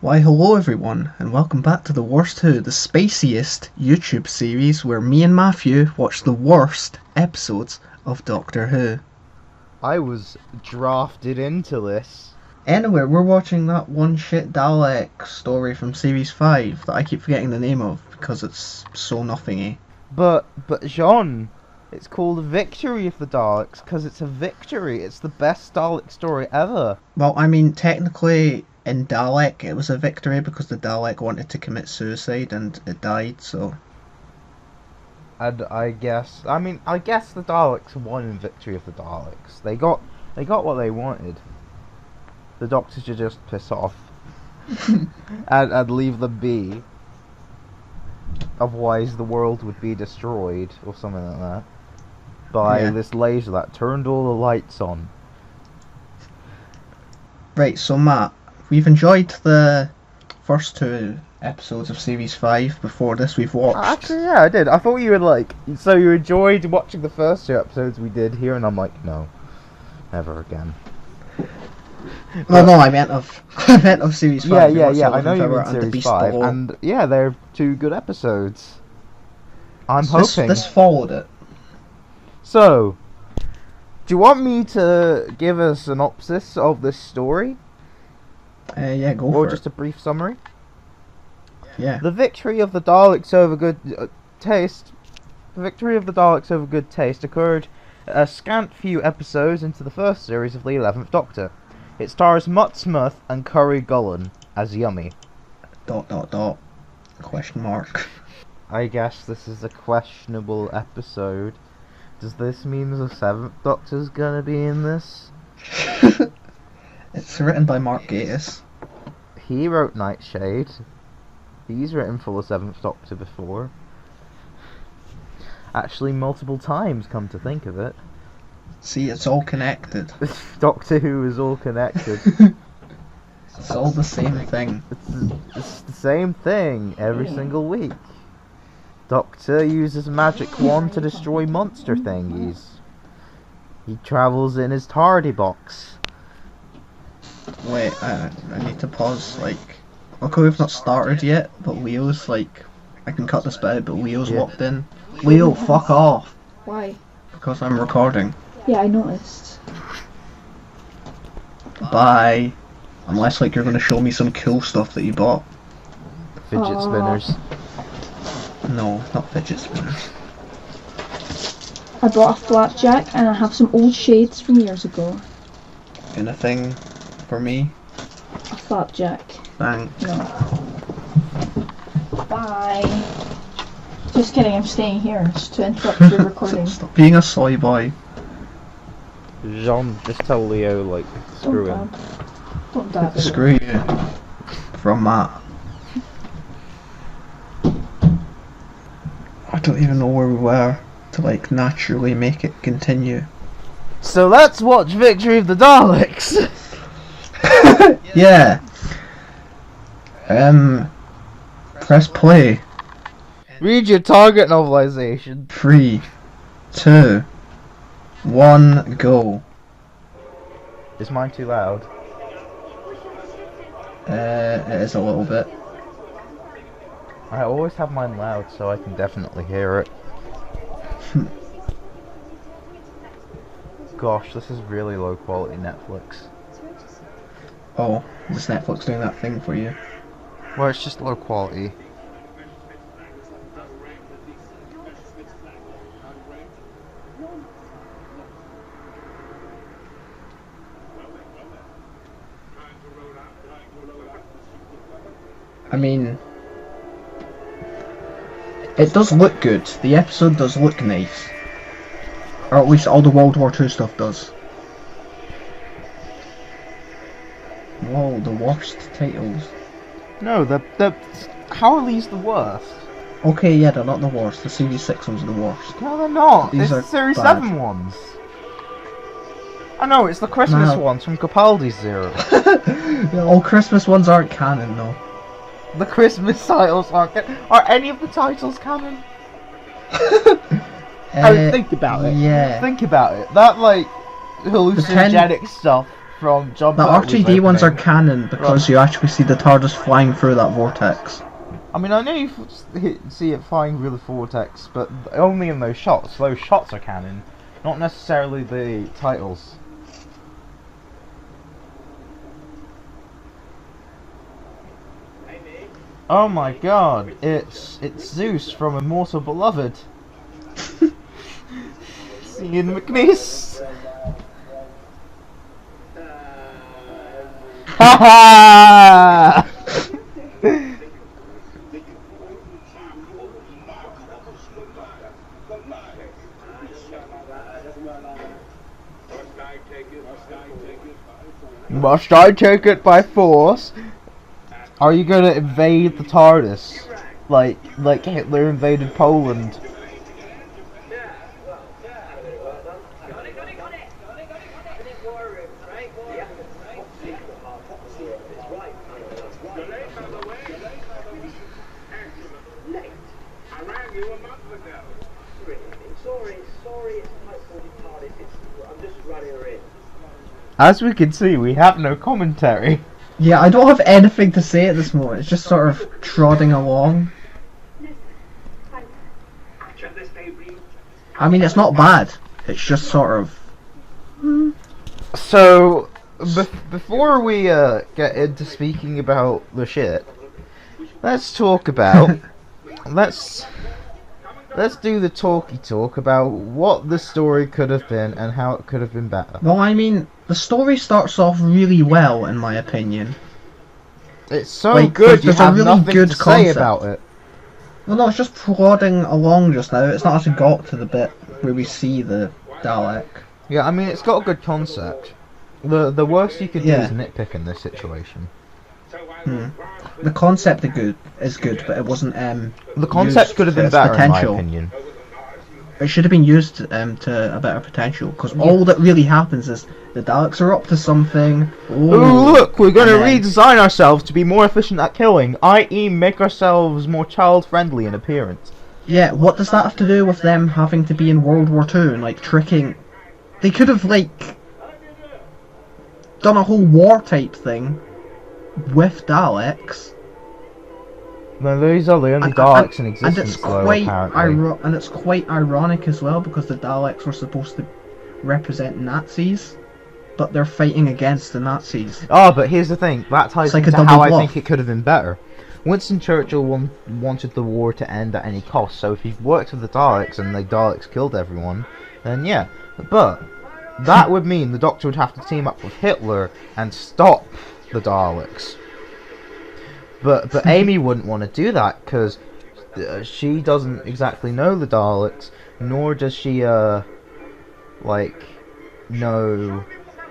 Why hello everyone, and welcome back to The Worst Who, the spiciest YouTube series where me and Matthew watch the worst episodes of Doctor Who. I was drafted into this. Anyway, we're watching that one shit Dalek story from series 5 that I keep forgetting the name of because it's so nothingy. But Jean, it's called Victory of the Daleks because it's a victory. It's the best Dalek story ever. Well, I mean, technically in Dalek it was a victory because the Dalek wanted to commit suicide and it died, so... And I guess the Daleks won in Victory of the Daleks. They got what they wanted. The Doctor should just piss off and leave them be. Otherwise, the world would be destroyed or something like that by this laser that turned all the lights on. Right, so Matt, we've enjoyed the first two episodes of series 5. Before this we've watched... Actually, yeah, I did. I thought you would so you enjoyed watching the first two episodes we did here, and I'm like, no, never again. No, I meant of series 5. Yeah, I know you meant series 5, and yeah, they're two good episodes. I'm hoping. This followed it. So, do you want me to give a synopsis of this story? Yeah, go for it. Or just a brief summary? Yeah. The victory of the Daleks over good taste. The victory of the Daleks over good taste occurred a scant few episodes into the first series of the 11th Doctor. It stars Mutt Smith and Curry Gullen as Yummy. ... Question mark. I guess this is a questionable episode. Does this mean the 7th Doctor's gonna be in this? It's written by Mark Gatiss. He wrote Nightshade. He's written for the 7th Doctor before. Actually, multiple times, come to think of it. See, it's all connected. Doctor Who is all connected. It's all the same thing. It's the same thing every single week. Doctor uses a magic wand to destroy monster thingies. He travels in his tardy box. Wait, I need to pause, okay, we've not started yet, but Leo's, I can cut this bit out, but Leo's walked in. Leo, fuck off! Why? Because I'm recording. Yeah, I noticed. Bye. Unless, you're gonna show me some cool stuff that you bought. Fidget spinners. No, not fidget spinners. I bought a flapjack and I have some old shades from years ago. Anything for me? A flapjack. Thanks. No. Bye. Just kidding, I'm staying here just to interrupt your recording. Stop being a soy boy. Jean, just tell Leo, screw him. Don't dab it. Screw you. From Matt. I don't even know where we were to naturally make it continue. So let's watch Victory of the Daleks! Yeah. Press play. Read your target novelization. 3, 2, 1, go. Is mine too loud? It is a little bit. I always have mine loud so I can definitely hear it. Gosh, this is really low quality Netflix. Oh, is Netflix doing that thing for you? Well, it's just low quality. I mean, it does look good. The episode does look nice. Or at least all the World War II stuff does. Whoa, the worst titles. No, how are these the worst? Okay, yeah, they're not the worst. The Series 6 ones are the worst. No, they're not. These It's are the Series bad. 7 ones. I know, it's the Christmas ones from Capaldi's Zero. All Christmas ones aren't canon, though. The Christmas titles aren't Are any of the titles canon? Think about it. Yeah. Think about it. That, hallucinogenic stuff from John. The RTD ones are canon because you actually see the TARDIS flying through that vortex. I mean, I know you see it flying through the vortex, but only in those shots. Those shots are canon, not necessarily the titles. Oh my god, it's Zeus from Immortal Beloved. Ian McNeice. Ha ha! Must I take it by force? Are you gonna invade the TARDIS? Like Hitler invaded Poland? As we can see, we have no commentary. Yeah, I don't have anything to say at this moment. It's just sort of trotting along. I mean, it's not bad. It's just sort of... So, before we get into speaking about the shit, let's talk about... let's do the talky talk about what the story could have been and how it could have been better. Well, I mean, the story starts off really well, in my opinion. It's so good, you have really nothing to say about it. Well, no, it's just plodding along just now. It's not actually got to the bit where we see the Dalek. Yeah, I mean, it's got a good concept. The worst you could do is nitpick in this situation. The concept is good, but it wasn't the concept could have been better, potential. in my opinion. It should have been used to a better potential, because all that really happens is the Daleks are up to something. Ooh, look, we're going to redesign ourselves to be more efficient at killing, i.e. make ourselves more child-friendly in appearance. Yeah, what does that have to do with them having to be in World War II and, like, tricking... They could have, like, done a whole war-type thing with Daleks. No, these are the only Daleks in existence, apparently. And it's quite ironic as well, because the Daleks were supposed to represent Nazis, but they're fighting against the Nazis. Oh, but here's the thing, that ties like into how I think it could have been better. Winston Churchill wanted the war to end at any cost, so if he worked with the Daleks and the Daleks killed everyone, then yeah. But that would mean the Doctor would have to team up with Hitler and stop the Daleks. But Amy wouldn't want to do that, because she doesn't exactly know the Daleks, nor does she, know...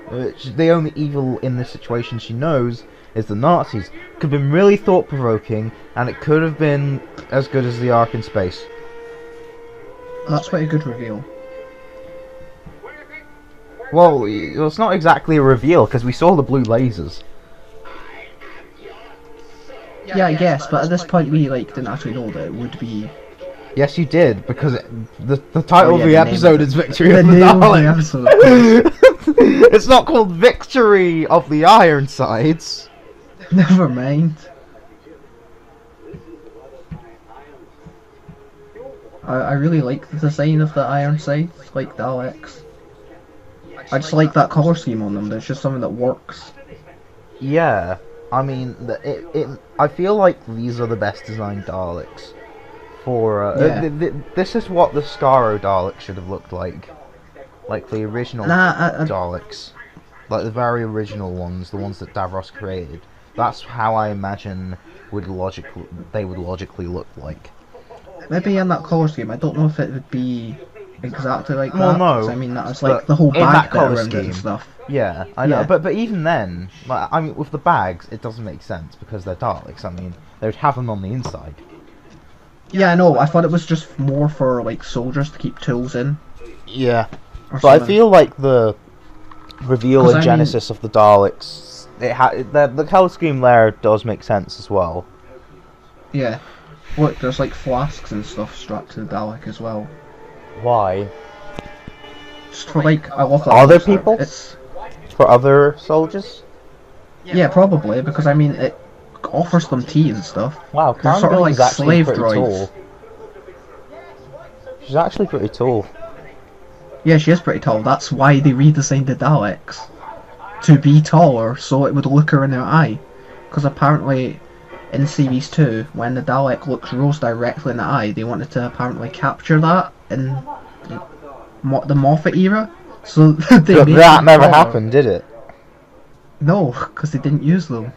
the only evil in this situation she knows is the Nazis. Could have been really thought-provoking, and it could have been as good as the Ark in Space. That's quite a good reveal. Well, it's not exactly a reveal, because we saw the blue lasers. Yeah, I guess, but at this point we didn't actually know that it would be... Yes, you did, because the title of the episode is Victory of the Daleks. It's not called Victory of the Ironsides. Never mind. I really like the design of the Ironsides, like Daleks. I just like that colour scheme on them. There's just something that works. Yeah, I mean, I feel like these are the best designed Daleks. This is what the Skaro Daleks should have looked like the original Daleks, like the very original ones, the ones that Davros created. That's how I imagine they would logically look like. Maybe in that colour scheme, I don't know if it would be exactly like that. Well, no. I mean, that's like the whole bag bit around it and stuff. Yeah, I know. But even then, I mean, with the bags, it doesn't make sense because they're Daleks. I mean, they would have them on the inside. Yeah, I know. I thought it was just more for soldiers to keep tools in. Yeah, but I feel like the reveal and genesis of the Daleks, the colour scheme there does make sense as well. Yeah. Look, there's flasks and stuff strapped to the Dalek as well. Why? Just for I love that. Are there people? for other soldiers? Yeah, probably, because I mean, it offers them tea and stuff. Wow, They're Karen sort of like Gillan's actually slave pretty droids. tall. She's actually pretty tall. Yeah, she is pretty tall. That's why they redesigned the Daleks. To be taller, so it would look her in her eye. Because apparently, in Series 2, when the Dalek looks Rose directly in the eye, they wanted to apparently capture that in the Moffat era. So they But made that them never taller. happened, did it? No, because they didn't use them.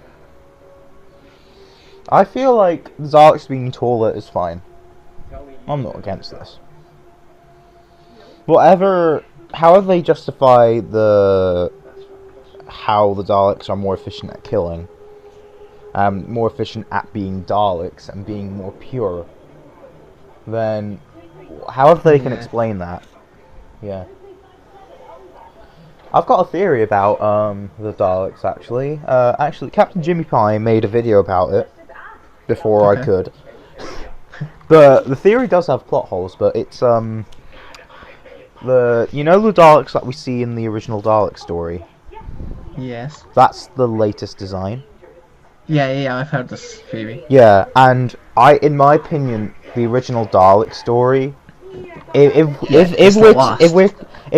I feel like the Daleks being taller is fine. I'm not against this. However they justify how the Daleks are more efficient at killing, more efficient at being Daleks and being more pure, then however they can explain that, yeah. I've got a theory about the Daleks actually. Actually, Captain Jimmy Pie made a video about it before I could. The theory does have plot holes, but it's the Daleks that we see in the original Dalek story. Yes. That's the latest design. Yeah, I've heard this theory. Yeah, and in my opinion, the original Dalek story. If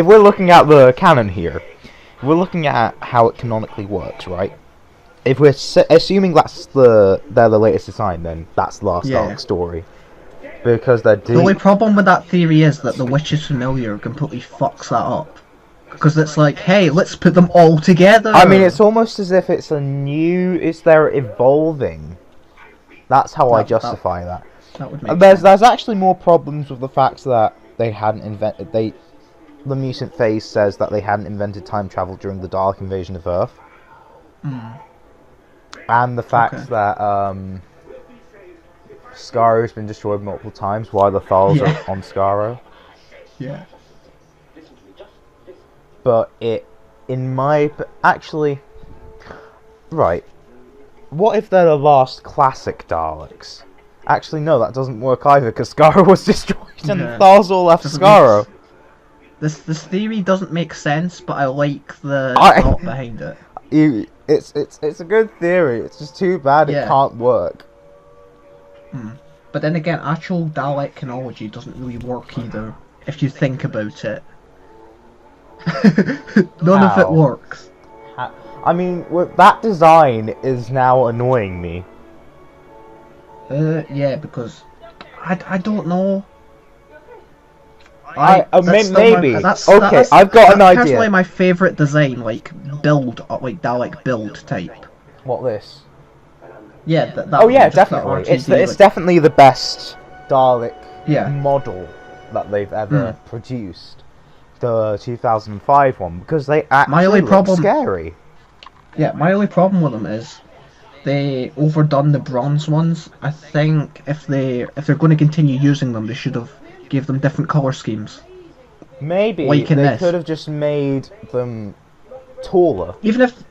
we're looking at the canon here, we're looking at how it canonically works, right? If we're assuming they're the latest design, then that's the last Dalek story, because they're The only problem with that theory is that the Witch's Familiar completely fucks that up. Because it's like, hey, let's put them all together. I mean, it's almost as if they're evolving. That's how I justify that. That would make There's sense. actually more problems with the fact that they hadn't invented. The mutant phase says that they hadn't invented time travel during the Dalek invasion of Earth, and the fact that Scaro's been destroyed multiple times while the Thals are on Scaro. Yeah. But right. What if they're the last classic Daleks? Actually, no, that doesn't work either, because Scaro was destroyed and the Thals all left Scaro. This theory doesn't make sense, but I like the thought behind it. It's a good theory. It's just too bad it can't work. But then again, actual Dalek chronology doesn't really work either, if you think about it. None of it works. I mean, that design is now annoying me. Yeah, because I don't know. Maybe. I've got an idea. Personally, my favorite design, like Dalek build type. What, this? Yeah. That Definitely. It's definitely the best Dalek model that they've ever produced. The 2005 one, because they actually look scary. Yeah, my only problem with them is they overdone the bronze ones. I think if they're going to continue using them, they should have gave them different color schemes. Maybe like they could have just made them taller. Even if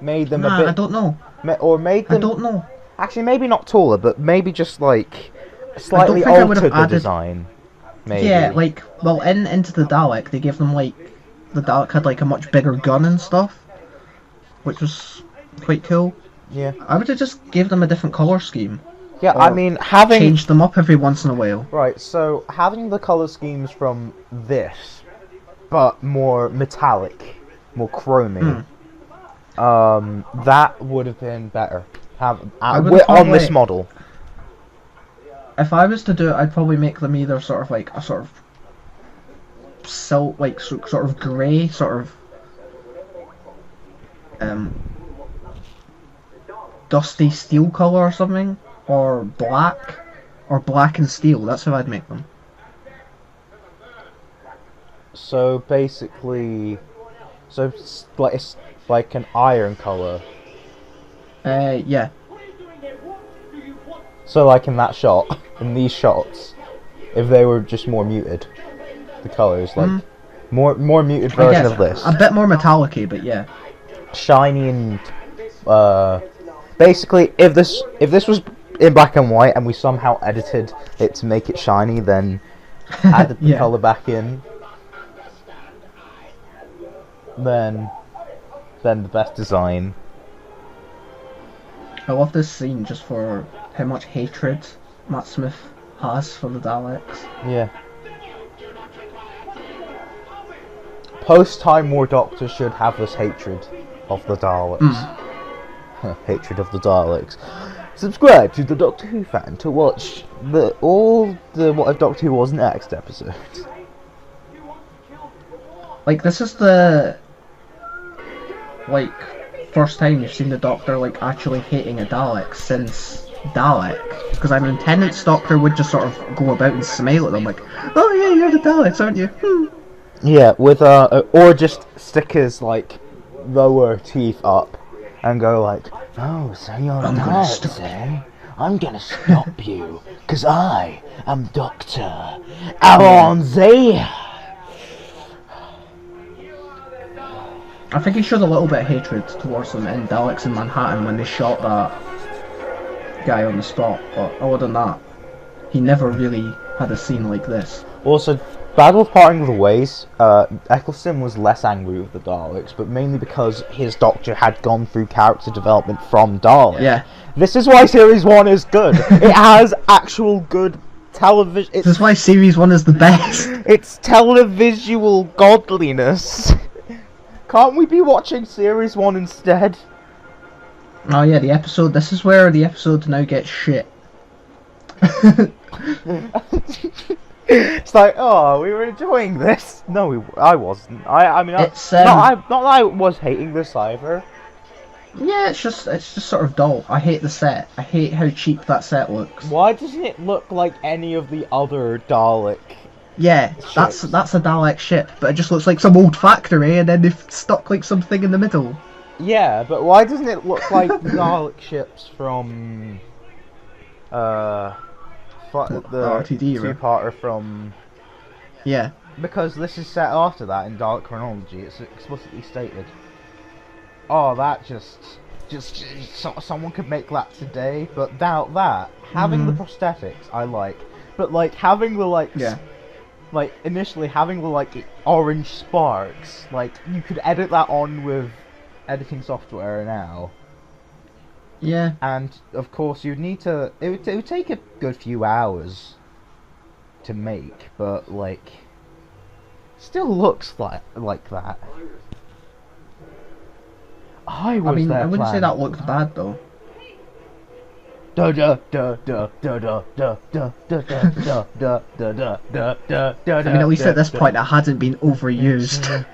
made them a bit. I don't know. Or made them. I don't know. Actually, maybe not taller, but maybe just like slightly altered the design. Maybe. Yeah, Into the Dalek, they gave them the Dalek had a much bigger gun and stuff, which was quite cool. Yeah. I would have just gave them a different color scheme. Yeah, I mean, change them up every once in a while. Right, so having the color schemes from this, but more metallic, more chromy, that would have been better. On this model. If I was to do it, I'd probably make them either sort of a sort of grey, sort of dusty steel colour or something, or black and steel. That's how I'd make them. So basically, it's like an iron colour. Yeah. So like in that shot, in these shots, if they were just more muted, the colours, more muted version of this. A bit more metallic-y, but yeah. Shiny and basically, if this was in black and white and we somehow edited it to make it shiny, then added the colour back in, then than the best design. I love this scene just for how much hatred Matt Smith has for the Daleks. Yeah. Post-Time War Doctor should have this hatred of the Daleks. Hatred of the Daleks. Subscribe to the Doctor Who fan to watch all the What If Doctor Who Was Next episodes. Like, this is the first time you've seen the Doctor actually hating a Dalek since Dalek. Because I mean, Tennant's Doctor would just sort of go about and smile at them like, "Oh yeah, you're the Daleks, aren't you?" Yeah, with or just stick his lower teeth up and go like, "Oh, so you're the Daleks, eh? I'm gonna stop you, 'cause I am Doctor Alonzi." I think he showed a little bit of hatred towards them in Daleks in Manhattan when they shot that guy on the spot, but other than that, he never really had a scene like this. Also, Battle of Parting of the Ways, Eccleston was less angry with the Daleks, but mainly because his Doctor had gone through character development from Dalek. Yeah. This is why Series 1 is good. It has actual good television. This is why Series 1 is the best. It's televisual godliness. Can't we be watching Series 1 instead? Oh yeah, this is where the episode now gets shit. It's like, oh, we were enjoying this. No, I wasn't. I mean, It's, not that I was hating this either. Yeah, it's just sort of dull. I hate the set. I hate how cheap that set looks. Why doesn't it look like any of the other Dalek? Yeah, that's a Dalek ship, but it just looks like some old factory, and then they've stuck something in the middle. Yeah, but why doesn't it look like the Dalek ships from the RTD, right? two-parter from? Yeah. Because this is set after that in Dalek chronology. It's explicitly stated. Oh, that someone could make that today, but doubt that. Having the prosthetics, I like, but having the initially having the orange sparks, you could edit that on with editing software now. Yeah. And of course you'd need to. It would take a good few hours to make, but still looks like that. I wouldn't say that looked bad though. I mean, at least at this point it hadn't been overused.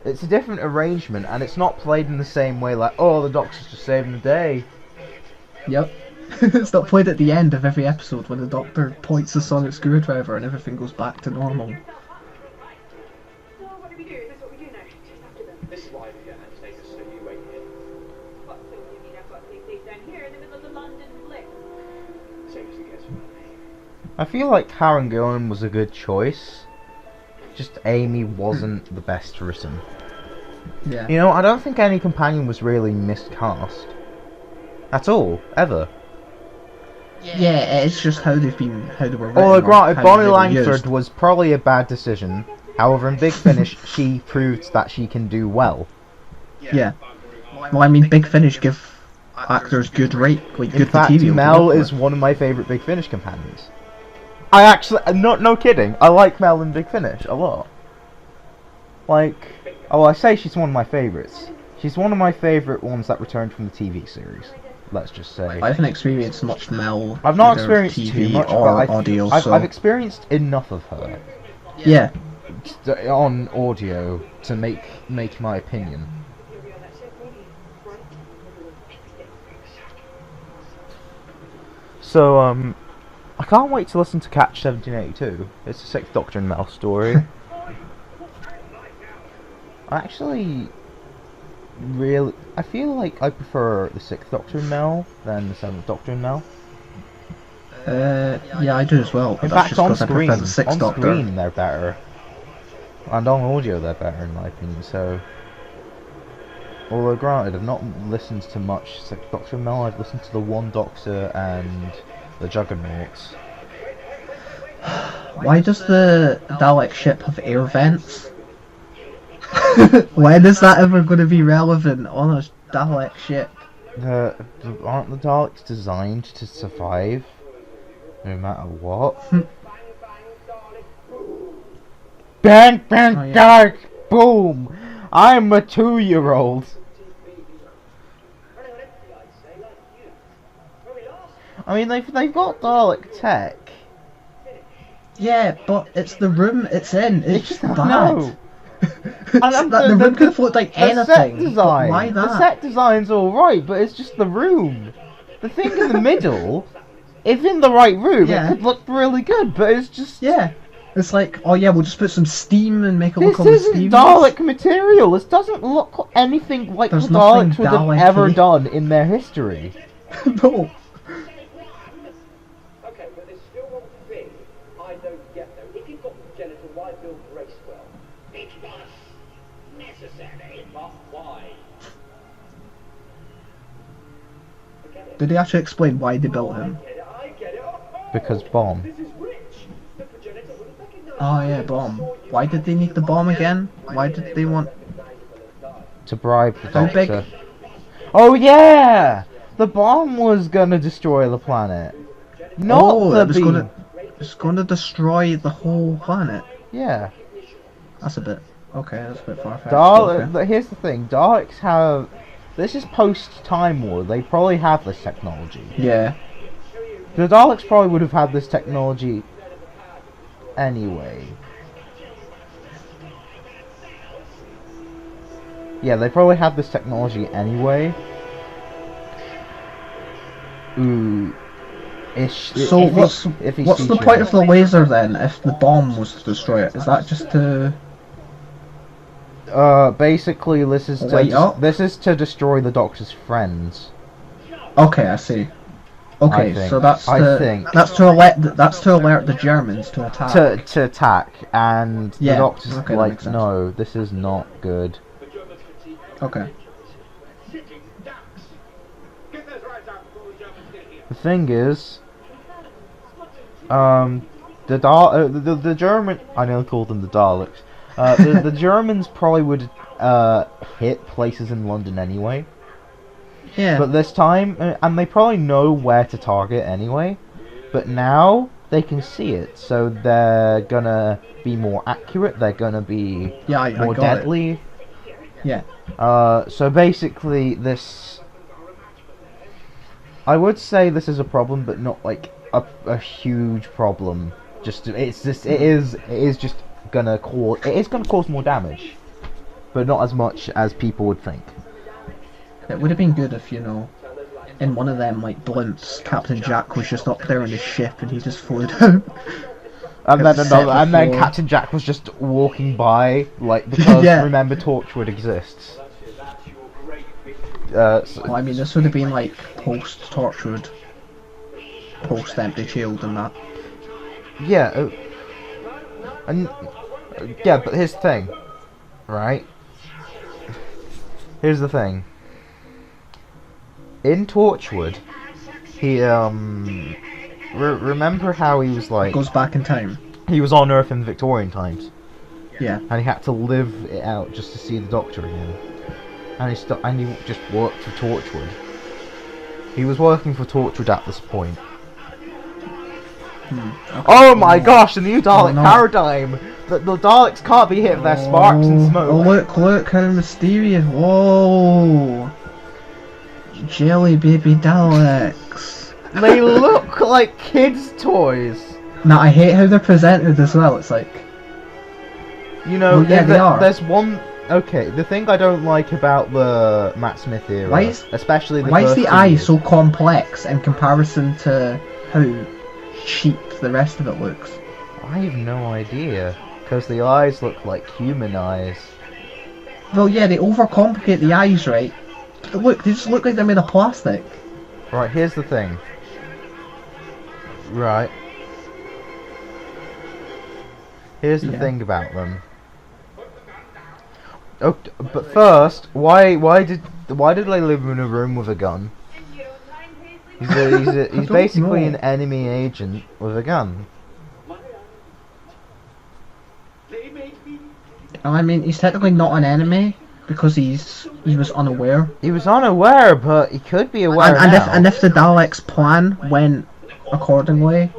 It's a different arrangement, and it's not played in the same way oh, the Doctor's just saving the day. Yep. It's not played at the end of every episode when the Doctor points the sonic screwdriver and everything goes back to normal. So what do we do? Is this what we do now? Just after them? This is what I do, and just take us so you wait here. What, so you mean I've got to take place down here in the middle of the London Blitz? Same as the guess from me. I feel like Karen Gillan was a good choice. Just Amy wasn't the best written. Yeah. You know, I don't think any companion was really miscast. At all, ever. Yeah, it's just how they were written. Although granted, how Bonnie they were Langford used. was probably a bad decision. However, in Big Finish, she proved that she can do well. Yeah. Well, I mean, Big Finish give actors good good In fact, material. Mel is one of my favourite Big Finish companions. I actually, no kidding, I like Mel in Big Finish a lot. I say she's one of my favourites. She's one of my favourite ones that returned from the TV series. Let's just say. I haven't experienced much Mel. I've not either experienced TV too much, or but audio. I've experienced enough of her. Yeah. On audio to make my opinion. So I can't wait to listen to Catch 1782. It's a Sixth Doctor and Mel story. I feel like I prefer the Sixth Doctor and Mel than the Seventh Doctor and Mel. Yeah, I do as well. In That's fact, just on 'cause I prefer the Sixth Doctor. screen they're better, and on audio they're better in my opinion. So, although granted, I've not listened to much Sixth Doctor and Mel. I've listened to the One Doctor and the Juggernauts. Why does the Dalek ship have air vents? When is that ever going to be relevant on a Dalek ship? Aren't the Daleks designed to survive no matter what? Bang bang Oh, yeah. Dalek boom! I'm a 2-year-old. I mean they've got Dalek tech. Yeah, but it's the room it's in. It's bad. No. The room could float like The set anything. design. But why that? The set design's alright, but it's just the room. The thing in the middle, if in the right room, Yeah. it could look really good, but it's just... Yeah. It's like, oh yeah, we'll just put some steam and make it This look all isn't steamy. Dalek material. This doesn't look anything like There's the nothing Daleks would have Dalek-y. ever done in their history. No. Okay, but there's still one thing I don't get though. If you've got the genital, why build Bracewell? It was necessary, but why? I get it. Did they actually explain why they built him? I get it. Oh, Because bomb. this is rich. The progenitor would have recognized. Oh yeah, bomb. Why did they need the bomb again? Why did they want... To bribe the How big? Doctor. Oh yeah! The bomb was gonna destroy the planet. Not Oh, the it was beam. it's gonna destroy the whole planet. Yeah. That's a bit... Okay, that's a bit far-fetched. Dalek. Here's the thing. Daleks have. This is post-Time War. They probably have this technology. Yeah. The Daleks probably would have had this technology anyway. Yeah, they probably have this technology anyway. Ooh. So what's the point of the laser then, if the bomb was to destroy it? Is that just to... Basically, this is Light up? this is to destroy the Doctor's friends. Okay, I see. Okay, I think. so that's I think. that's to alert the Germans to attack. To attack, and Yeah, the Doctor's okay, that like, makes sense. no, this is not good. Okay. The thing is, the German, I nearly called them the Daleks. The Germans probably would hit places in London anyway. Yeah. But this time, and they probably know where to target anyway. But now they can see it, so they're gonna be more accurate. They're gonna be Yeah, I more got it. deadly. Yeah. So basically, this, I would say this is a problem, but not like a huge problem. Just it is just gonna cause more damage, but not as much as people would think. It would have been good if, you know, in one of them, like, blimps, Captain Jack was just up there on his ship and he just floated out. And then Captain Jack was just walking by, like, because Yeah. remember Torchwood exists. Well, I mean, this would have been, like, post-Torchwood, post-Empty Shield and that. Yeah, and yeah, but here's the thing, right? Here's the thing. In Torchwood, he remember how he was like Goes back in time. he was on Earth in the Victorian times, Yeah. and he had to live it out just to see the Doctor again, and he just worked for Torchwood. He was working for Torchwood at this point. Okay. Oh my gosh, the new Dalek no. paradigm! The Daleks can't be hit with their sparks and smoke. Oh, look how mysterious. Whoa. Jelly baby Daleks. They look like kids' toys. Now, I hate how they're presented as well. It's like, You know, Well, yeah, they are. there's one. Okay, the thing I don't like about the Matt Smith era, Why is- especially the why is first the two eye years- so complex in comparison to how cheap the rest of it looks? I have no idea, because the eyes look like human eyes. Well, yeah, they overcomplicate the eyes, right? Look, they just look like they're made of plastic. Right, here's the thing. Right. Here's the Yeah. thing about them. Oh, but first, why did they live in a room with a gun? He's don't basically know. an enemy agent with a gun. I mean, he's technically not an enemy because he was unaware. He was unaware, but he could be aware And now. if the Daleks' plan went accordingly,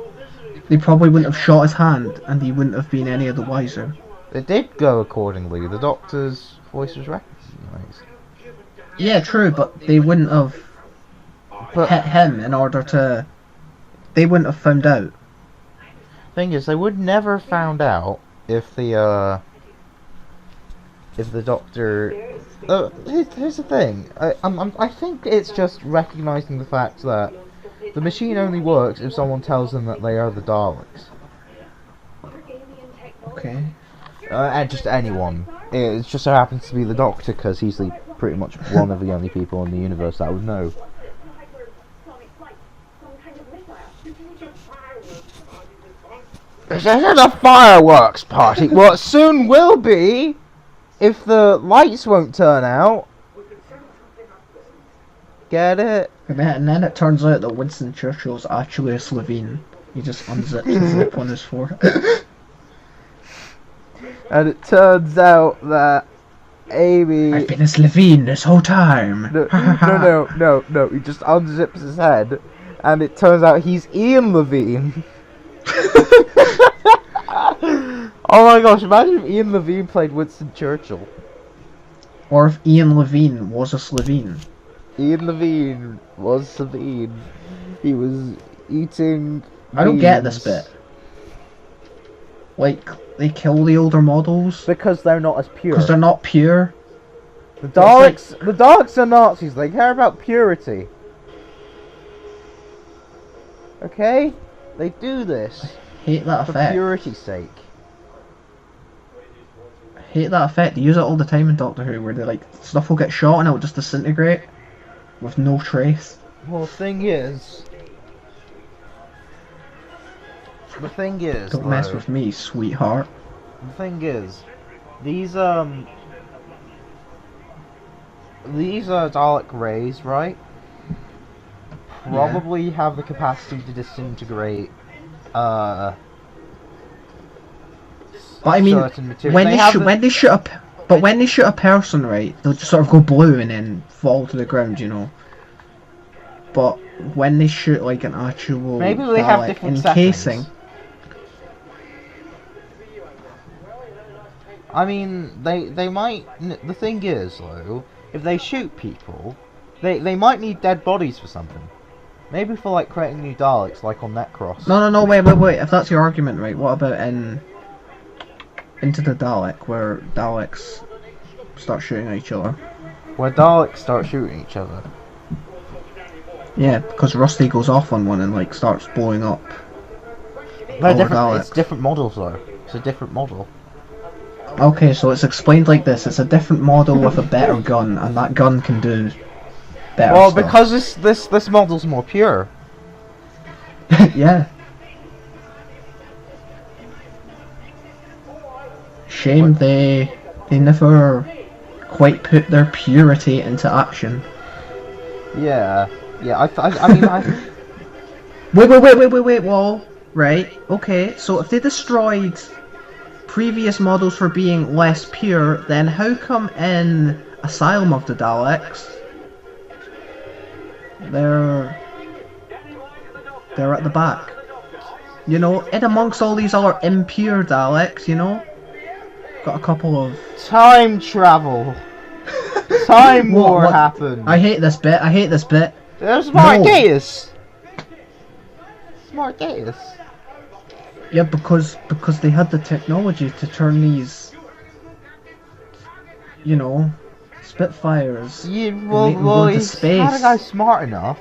they probably wouldn't have shot his hand, and he wouldn't have been any of the wiser. It did go accordingly. The Doctor's voice was recognised. Yeah, true, but they wouldn't have But hit him in order to. They wouldn't have found out. thing is, they would never found out if the Doctor. Here's the thing. I think it's just recognising the fact that the machine only works if someone tells them that they are the Daleks. Okay. And just anyone. It just so happens to be the Doctor because he's pretty much one of the only people in the universe that would know. This isn't a fireworks party. Well, it soon will be if the lights won't turn out. Get it? And then it turns out that Winston Churchill's actually a Slovene. He just unzips the zip on his forehead. And it turns out that Amy... I've been a Slovene this whole time. No, he just unzips his head, and it turns out he's Ian Levine. Oh my gosh, imagine if Ian Levine played Winston Churchill. Or if Ian Levine was a Slovene. Ian Levine was Slovene. He was eating I don't get this beans. bit. Like, they kill the older models Because they're not as pure. because they're not pure. The Daleks are Nazis. They care about purity. Okay? They do this Hate that for effect. purity's sake. Hate that effect. They use it all the time in Doctor Who, where they like stuff will get shot and it'll just disintegrate with no trace. Well, the thing is, Don't mess with me, sweetheart. the thing is, these Dalek rays, right? Probably have the capacity to disintegrate But I mean, certain material. when They they shoot a person, right, they'll just sort of go blue and then fall to the ground, you know. But when they shoot like an actual Maybe they have Dalek different encasing, settings. I mean, they might. The thing is, though, if they shoot people, they might need dead bodies for something. Maybe for like creating new Daleks, like on Necros. No, wait. If that's your argument, right, what about Into the Dalek, where Daleks start shooting at each other? Where Daleks start shooting each other. Yeah, because Rusty goes off on one and like starts blowing up. They're Other different. It's Daleks. different models, though. It's a different model. Okay, so it's explained like this: it's a different model with a better gun, and that gun can do better Well, stuff. because this model's more pure. Yeah. Shame they never quite put their purity into action. Yeah. I mean, Wait, whoa. Right, okay, so if they destroyed previous models for being less pure, then how come in Asylum of the Daleks they're at the back? You know, in amongst all these other impure Daleks, you know? Got a couple of... time travel. Time war What? happened. I hate this bit. There's No. Marquez. Marquez. Yeah, because they had the technology to turn these, you know, Spitfires. Yeah, make them go into he's space. not a guy smart enough.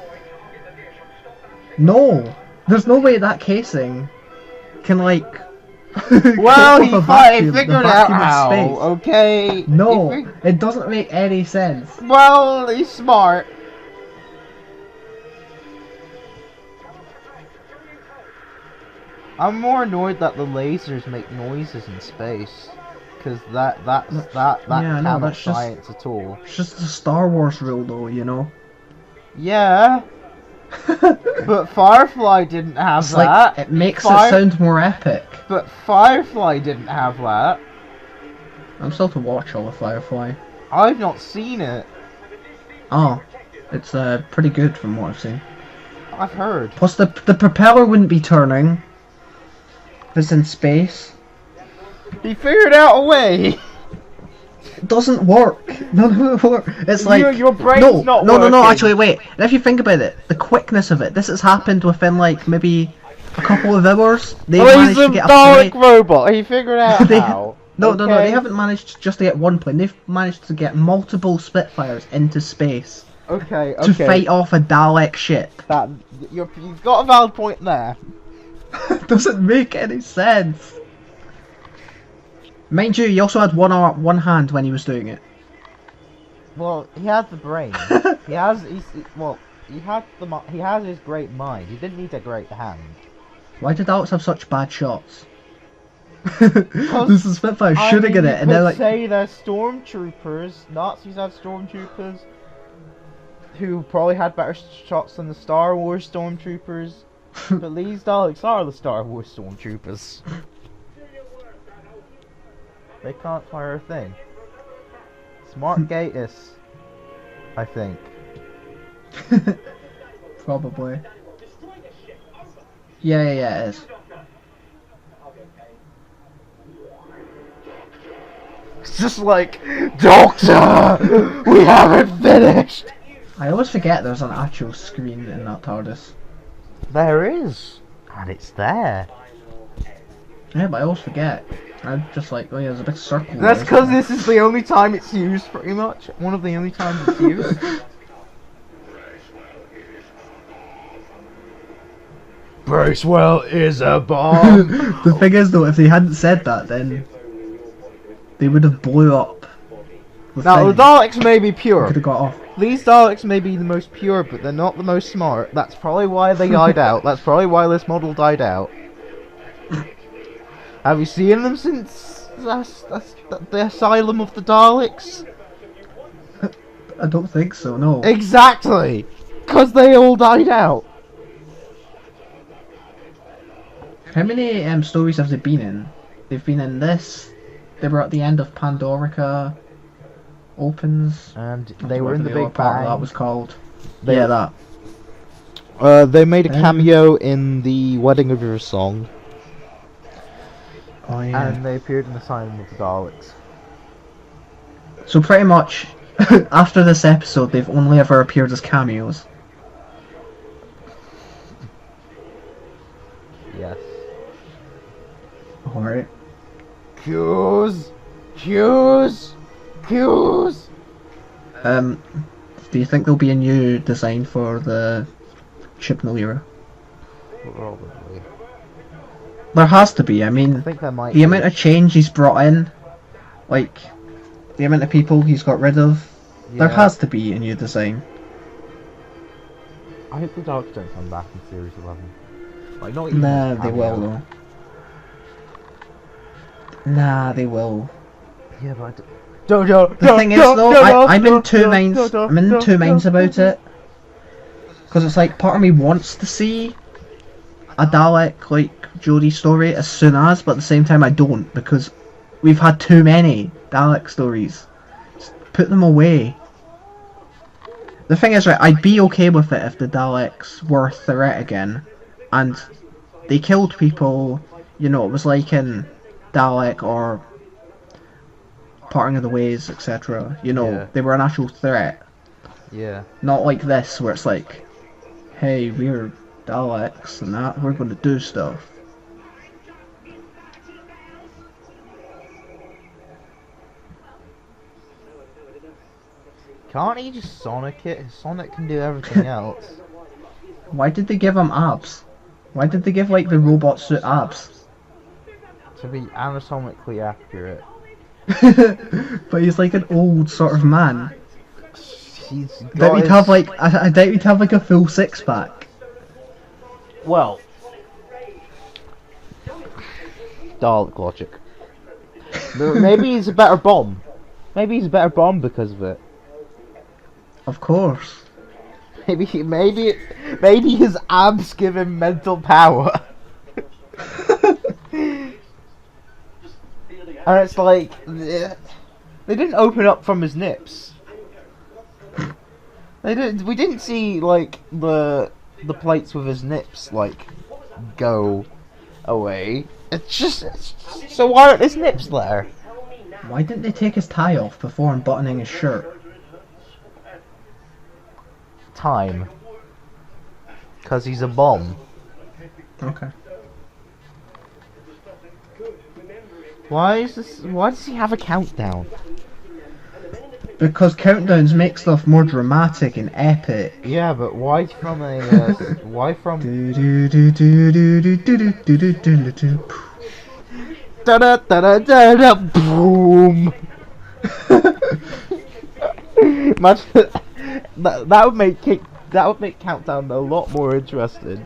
No! There's no way that casing can, like... Well, cope he with figured the it out vacuum of how. space. Okay. No, He it doesn't make any sense. well, he's smart. I'm more annoyed that the lasers make noises in space, because that Yeah, I know, cannot that's just- science at all. It's just a Star Wars rule, though, you know? Yeah, but Firefly didn't have It's that. like, it makes Fire- it sound more epic. But Firefly didn't have that. I'm still to watch all of Firefly. I've not seen it. Oh, it's pretty good from what I've seen. I've heard. Plus the propeller wouldn't be turning if it's in space. He figured out a way. It doesn't work. No, it work. It's like your brain's no, not no, no, no. working. Actually, wait. And if you think about it, the quickness of it. This has happened within like maybe a couple of hours. They managed he's to a get Dalek a plane. robot. He figured out They- how. No, no, no. Okay. They haven't managed just to get one plane. They've managed to get multiple Spitfires into space Okay, to fight off a Dalek ship. That you've got a valid point there. Doesn't make any sense. Mind you, he also had one hand when he was doing it. Well, he had the brain. he has his great mind. He didn't need a great hand. Why did Daleks have such bad shots? This is Spitfire shooting at it, and they're like, say they're stormtroopers. Nazis have stormtroopers who probably had better shots than the Star Wars stormtroopers. But these Daleks are the Star Wars stormtroopers. They can't fire a thing. Smart Gatus, I think. probably. Yeah, it is. It's just like, Doctor, we haven't finished. I always forget there's an actual screen in that TARDIS. There is, and it's there. Yeah, but I always forget. I'm just like, oh yeah, there's a big circle. That's there, because isn't there? this is the only time it's used, pretty much. One of the only times it's used. Bracewell is a bomb. The thing is though, if they hadn't said that, then they would have blew up. Now, the Daleks may be Could pure. have got off. These Daleks may be the most pure, but they're not the most smart. That's probably why they died out. That's probably why this model died out. Have you seen them since the Asylum of the Daleks? I don't think so. No. Exactly! Because they all died out. How many stories have they been in? They've been in this. They were at the end of Pandorica. Opens. And I they don't were in know the what Big part Bang. that was called. They- Yeah, that. They made a cameo in the Wedding of Your Song, Oh yeah. and they appeared in the Asylum of the Daleks. So pretty much, after this episode, they've only ever appeared as cameos. Yes. Alright. Cues! Cues! Cues! Do you think there'll be a new design for the Chibnall era? Probably. There has to be. I I mean, think there might the be. amount of change he's brought in, like the amount of people he's got rid of, there Yeah. has to be a new design. I hope the Daleks don't come back in Series 11. Like, not even Nah, as a they will cameo. though. Nah, they will. Yeah, but Jojo. The thing is though, I'm in two minds. I'm in two minds about it. Because it's like part of me wants to see a Dalek like Jodie story as soon as, but at the same time I don't, because we've had too many Dalek stories. Just put them away. The thing is, right, I'd be okay with it if the Daleks were a threat again, and they killed people. You know, it was like in Dalek or Parting of the Ways, etc. You know, Yeah. they were an actual threat. Yeah. Not like this, where it's like, hey, we're Daleks and that, we're going to do stuff. Can't he just Sonic it? Sonic can do everything else. Why did they give him abs? Why did they give, like, the robot suit abs? To be anatomically accurate. But he's like an old sort of man. He's I got doubt he'd his- have, like, I doubt he'd have, like, a full six-pack. Well, Dalek logic. Maybe he's a better bomb. Maybe he's a better bomb because of it. Of course. Maybe his abs give him mental power. And it's like they didn't open up from his nips. They didn't. We didn't see like the plates with his nips like go away. So why aren't his nips there? Why didn't they take his tie off before unbuttoning his shirt? Time. Because he's a bomb. Okay. Why does he have a countdown? Because countdowns make stuff more dramatic and epic. Yeah, but why from a why from da da da da da da boom? Imagine that would make countdown a lot more interesting.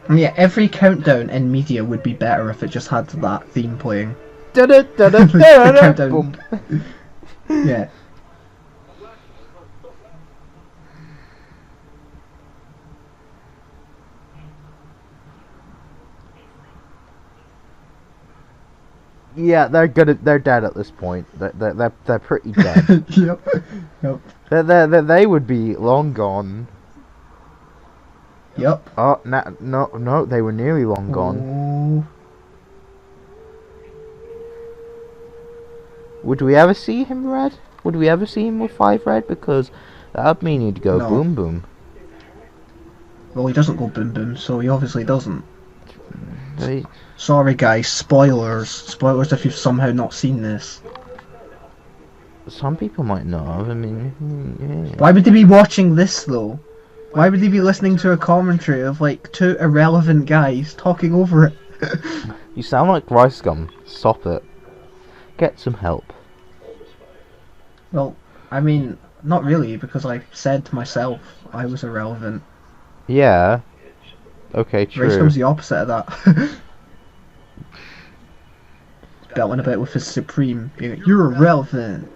Yeah, every countdown in media would be better if it just had that theme playing. Da da da da da da boom. Yeah. Yeah, they're dead at this point. They're pretty dead. Yep. Yep. They would be long gone. Yep. Oh no, they were nearly long gone. Oh. Would we ever see him red? Would we ever see him with 5 red? Because that would mean he'd go No. boom boom. Well, he doesn't go boom boom, so he obviously doesn't. They, Sorry guys, spoilers. Spoilers if you've somehow not seen this. some people might not have. I mean, yeah. Why would they be watching this though? Why would they be listening to a commentary of like 2 irrelevant guys talking over it? You sound like rice gum. Stop it. Get some help. Well, I mean, not really, because I said to myself I was irrelevant. Yeah. Okay, true. Race comes the opposite of that. Belting about with his supreme, being like, you're irrelevant.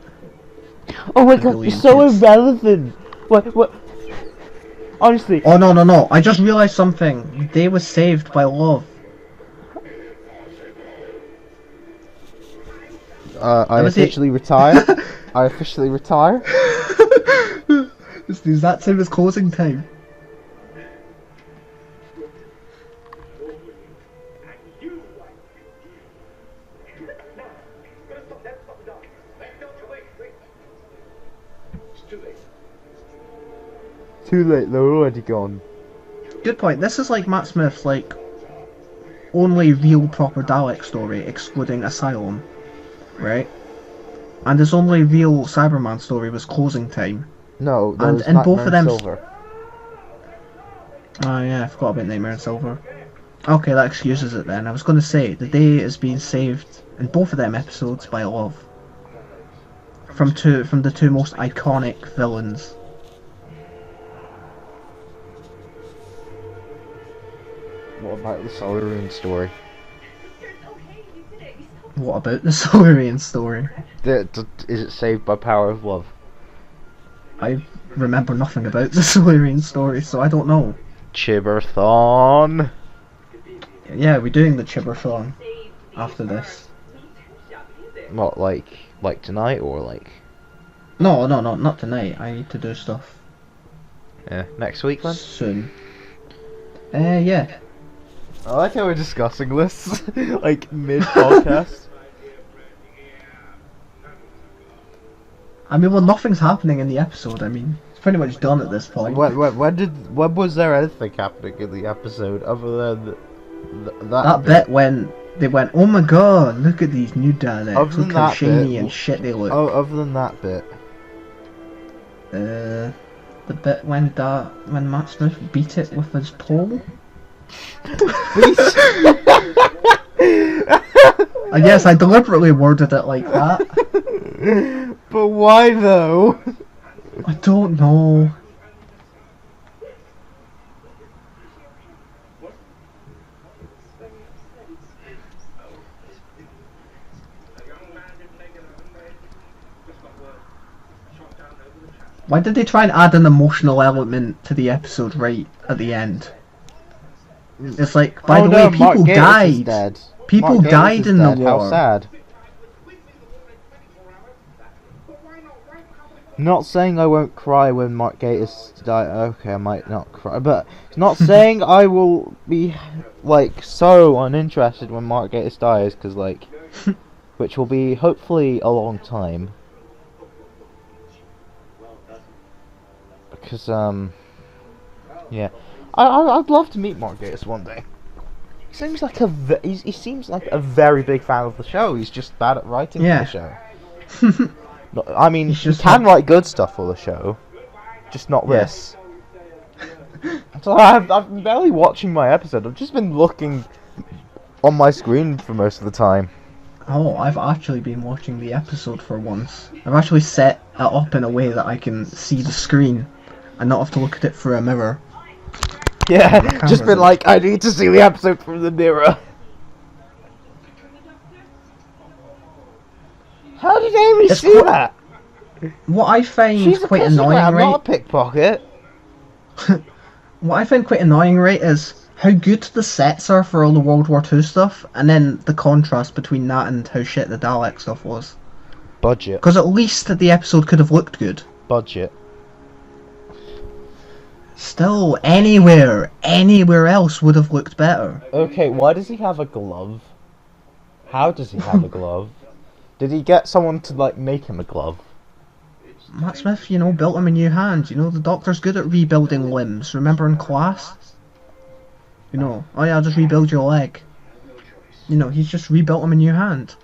Oh my god, you're so kids. irrelevant. What? Honestly. Oh no, I just realised something. The day was saved by love. I officially retire. I officially retire. Is that same as closing time? Too late, they're already gone. Good point. This is like Matt Smith's like only real proper Dalek story, excluding Asylum, right? And his only real Cyberman story was Closing Time. No, there And was in Nightmare both of in them. Silver. Oh yeah, I forgot about Nightmare in Silver. Okay, that excuses it then. I was going to say the day is being saved in both of them episodes by love. From the 2 most iconic villains. What about the Solarian story? What about the Solarian story? Is it saved by power of love? I remember nothing about the Solarian story, so I don't know. Chibberthon. Yeah, we're doing the Chibberthon after this. What, like tonight or like? No, not tonight. I need to do stuff Yeah, next week then. soon. Yeah. I like how we're discussing this, like mid-podcast. I mean, well, nothing's happening in the episode. I mean, it's pretty much done at this point. When was there anything happening in the episode other than That bit when they went, oh my god, look at these new Daleks, Other than look how that shiny bit, and shit they look. Oh, other than that bit. The bit when Matt Smith beat it with his pole. I guess I deliberately worded it like that. But why though? I don't know. Why did they try and add an emotional element to the episode right at the end? It's like, by the way, Mark people Gatiss is died. dead. People Mark Gatiss died is in the dead. How war. sad. Not saying I won't cry when Mark Gatiss die. Okay, I might not cry, but it's not saying I will be like so uninterested when Mark Gatiss dies, because like, which will be hopefully a long time. Because yeah, I'd love to meet Mark Gatiss one day. He seems like he seems like a very big fan of the show. He's just bad at writing for the show. I mean, he can write good stuff for the show, just not this. So I've been barely watching my episode. I've just been looking on my screen for most of the time. Oh, I've actually been watching the episode for once. I've actually set it up in a way that I can see the screen and not have to look at it through a mirror. Yeah, just been like, I need to see the episode from the mirror. How did Amy see that? What I find She's quite a annoying, pussycat, right? not a pickpocket. What I find quite annoying, right, is how good the sets are for all the World War II stuff, and then the contrast between that and how shit the Dalek stuff was. Budget. Because at least the episode could have looked good. Budget. Still, anywhere else would have looked better. Okay, why does he have a glove? How does he have a glove? Did he get someone to, like, make him a glove? Matt Smith, you know, built him a new hand. You know, the Doctor's good at rebuilding limbs. Remember in class? You know, oh yeah, I'll just rebuild your leg. You know, he's just rebuilt him a new hand.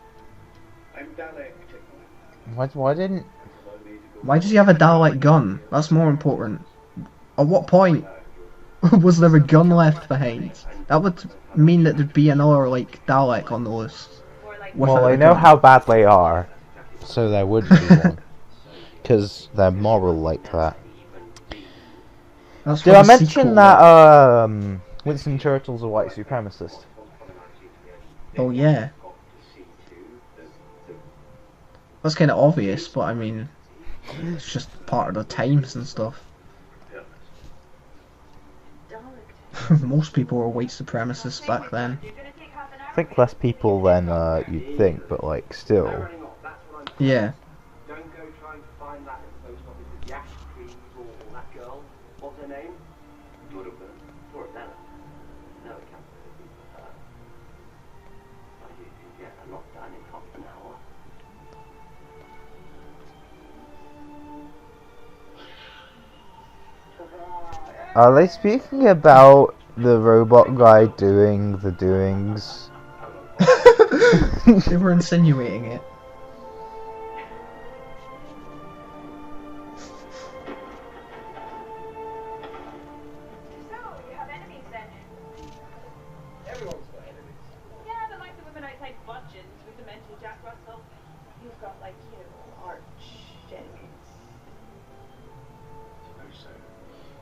Why didn't... Why does he have a Dalek gun? That's more important. At what point was there a gun left behind? That would mean that there'd be another, like, Dalek on the loose. Well, I know how bad they are, so there would be one. Because they're moral like that. That's Did I mention that Winston Churchill's a white supremacist? Oh yeah. That's kind of obvious, but I mean, it's just part of the times and stuff. Most people were white supremacists back then. I think less people than you'd think, but like still. Yeah. Don't go trying to find that at the post office with the ash trees or that girl. What's her name? Or Bella. No, it can't be her. You can get a lot done in half an hour. Are they speaking about the robot guy doing the doings? They were insinuating it. So, you have enemies then? Everyone's got enemies. Yeah, but like the women outside Budgeons with the mental Jack Russell. You've got, like, you know, arch enemies.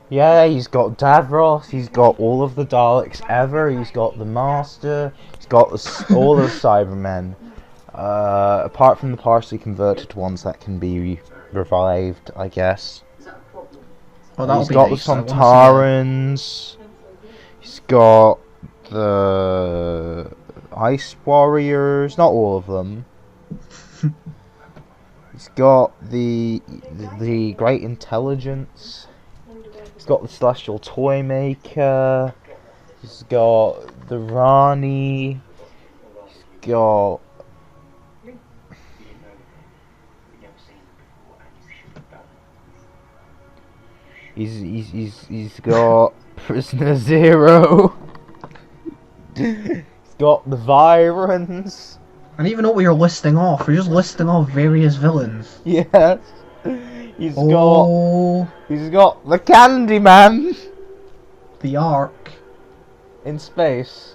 Yeah, he's got Davros, he's got all of the Daleks ever, he's got the Master, he's got all the Cybermen. Apart from the partially converted ones that can be revived, I guess. Oh, He's got the Sontarans, he's got the Ice Warriors, not all of them. He's got the Great Intelligence. He's got the Celestial Toymaker. He's got the Rani. He's got... He's got Prisoner Zero. He's got the Virons. I don't even know what you're listing off. You're just listing off various villains. Yes. He's got the Candyman The Ark. in space.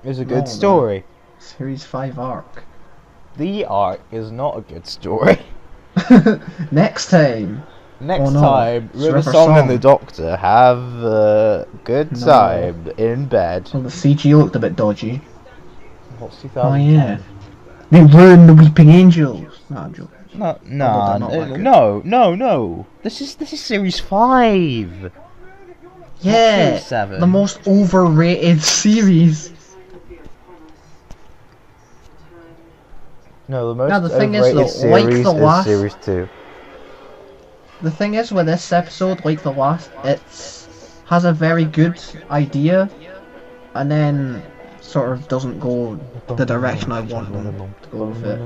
Is a good story. Series 5 Ark. The Ark is not a good story. Next time. Next no. time, It's River River Song and Song. the Doctor have a good No. time in bed. Well, the CG looked a bit dodgy. What's Oh 2010? yeah. They ruined the Weeping Angels. Nah, I'm joking. No, they're not that good. no. This is series 5. Yeah, Series 7. the most overrated series. No, the most Now, the thing is, overrated though, like series the is last- series 2. The thing is with this episode, like the last, has a very good idea, and then sort of doesn't go the direction I want them to go with it.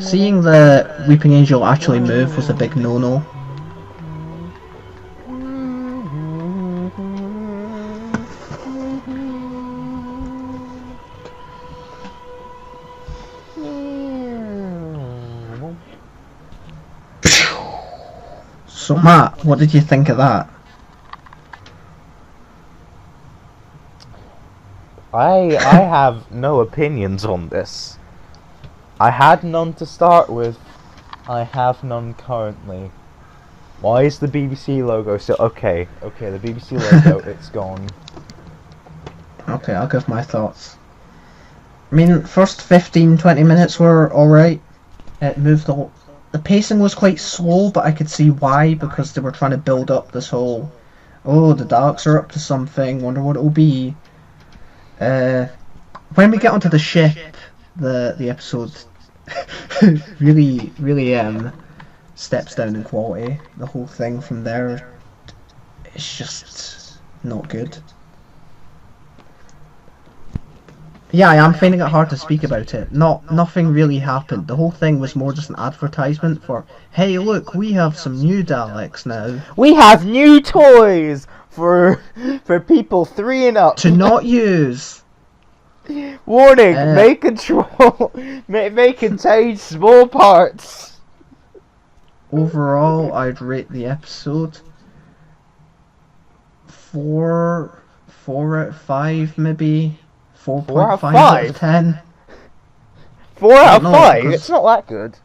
Seeing the Weeping Angel actually move was a big no-no. So Matt, what did you think of that? I have no opinions on this. I had none to start with. I have none currently. Why is the BBC logo still okay, the BBC logo, it's gone. Okay, I'll give my thoughts. I mean, first 15-20 minutes were alright. It moved the pacing was quite slow, but I could see why, because they were trying to build up this whole, oh, the Daleks are up to something, wonder what it'll be. When we get onto the ship, the episode really steps down in quality. The whole thing from there, it's just not good. Yeah, I am finding it hard to speak about it. Nothing really happened. The whole thing was more just an advertisement for, hey look, we have some new Daleks now. We have new toys for people 3 and up. To not use. Warning, may control, may contain small parts. Overall, I'd rate the episode 4 out of 5 maybe. 4.5 out of 10. 4 out of 5? Because... It's not that good.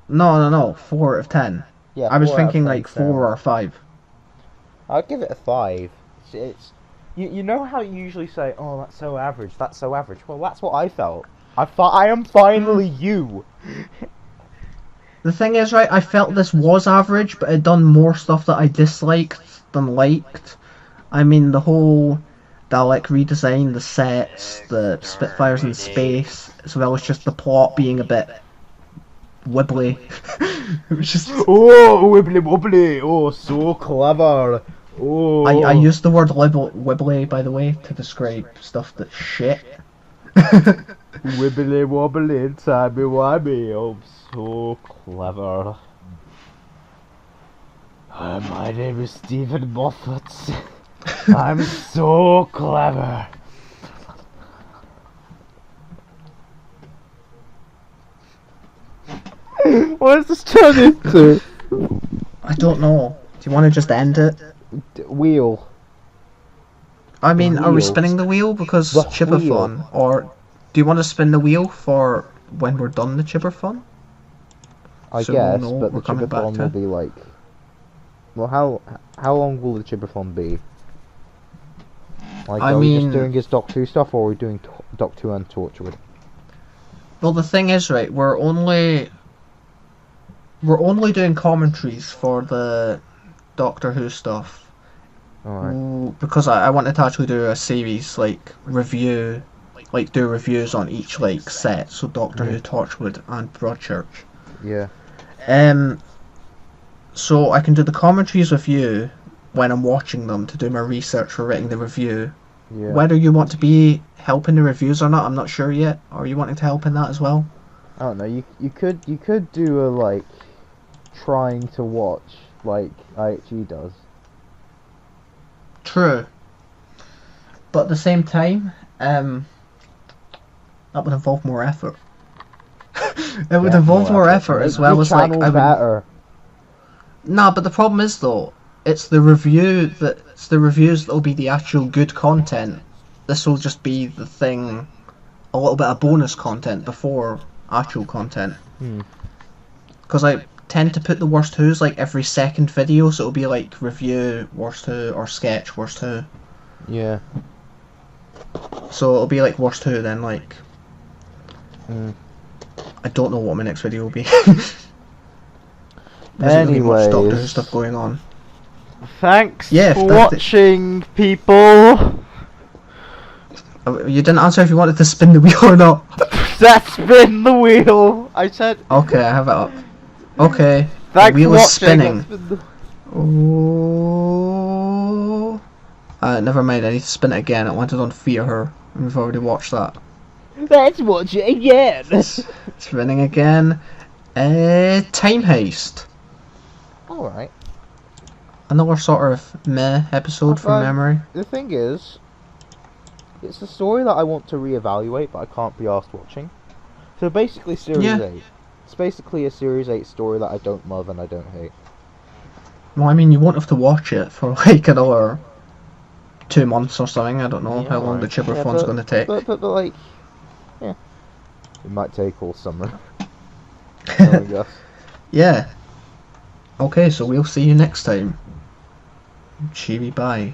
No. 4 out of 10. Yeah, I was thinking like 4 or 5. I'd give it a 5. It's you know how you usually say, oh, that's so average. Well, that's what I felt. I am finally you. The thing is, right, I felt this was average, but it done more stuff that I disliked than liked. I mean, the whole Dalek redesign, the sets, the Spitfires in space, as well as just the plot being a bit wibbly. It was just... Oh, wibbly wobbly! Oh, so clever! Oh. I used the word wibbly, by the way, to describe stuff that's shit. Wibbly wobbly, timey wimey, oh, so clever. My name is Stephen Moffat. I'm so clever. What is this turn into? I don't know. Do you want to just end it? Wheel. I mean, are we wheel. spinning the wheel because The Chipperphone? wheel. Or do you want to spin the wheel for when we're done the Chipperphone? I So guess, we'll know but we're the coming back Chipperphone to will it. be like... Well, how long will the Chipperphone be? Like, I are we mean- just doing his Doc 2 stuff, or are we doing Doc 2 and Torchwood? Well, the thing is, right, we're only doing commentaries for the Doctor Who stuff. Alright. Because I wanted to actually do a series, like, review, like, do reviews on each, like, set, so Doctor Who, Torchwood, and Broadchurch. Yeah. So I can do the commentaries with you when I'm watching them to do my research for writing the review. Yeah. Whether you want to be helping the reviews or not, I'm not sure yet. Are you wanting to help in that as well? I don't know. You could do a like trying to watch like IHE does. True. But at the same time, that would involve more effort. It would involve more effort as well as like better. Nah, but the problem is though, it's the reviews that'll be the actual good content. This will just be the thing, a little bit of bonus content before actual content. Because I tend to put the worst who's like every second video, so it'll be like review worst who or sketch worst who. Yeah. So it'll be like worst who, then like I don't know what my next video will be. There's really much Doctor Who stuff going on. Thanks Yeah, for that's it. watching, people. You didn't answer if you wanted to spin the wheel or not. Seth, spin the wheel! I said... Okay, I have it up. Okay, Thanks the wheel for is watching. spinning. Spin the- Oh. Never mind, I need to spin it again. It wanted on Fear Her, and we've already watched that. Let's watch it again! Spinning again. Time Heist. Alright. Another sort of meh episode from But memory. The thing is, it's a story that I want to reevaluate, but I can't be asked watching. So basically, Series Yeah. 8. It's basically a Series 8 story that I don't love and I don't hate. Well, I mean, you won't have to watch it for like another 2 months or something. I don't know how long the chipper phone's going to take. But like, yeah. It might take all summer. I guess. Yeah. Okay, so we'll see you next time. Chibi bye.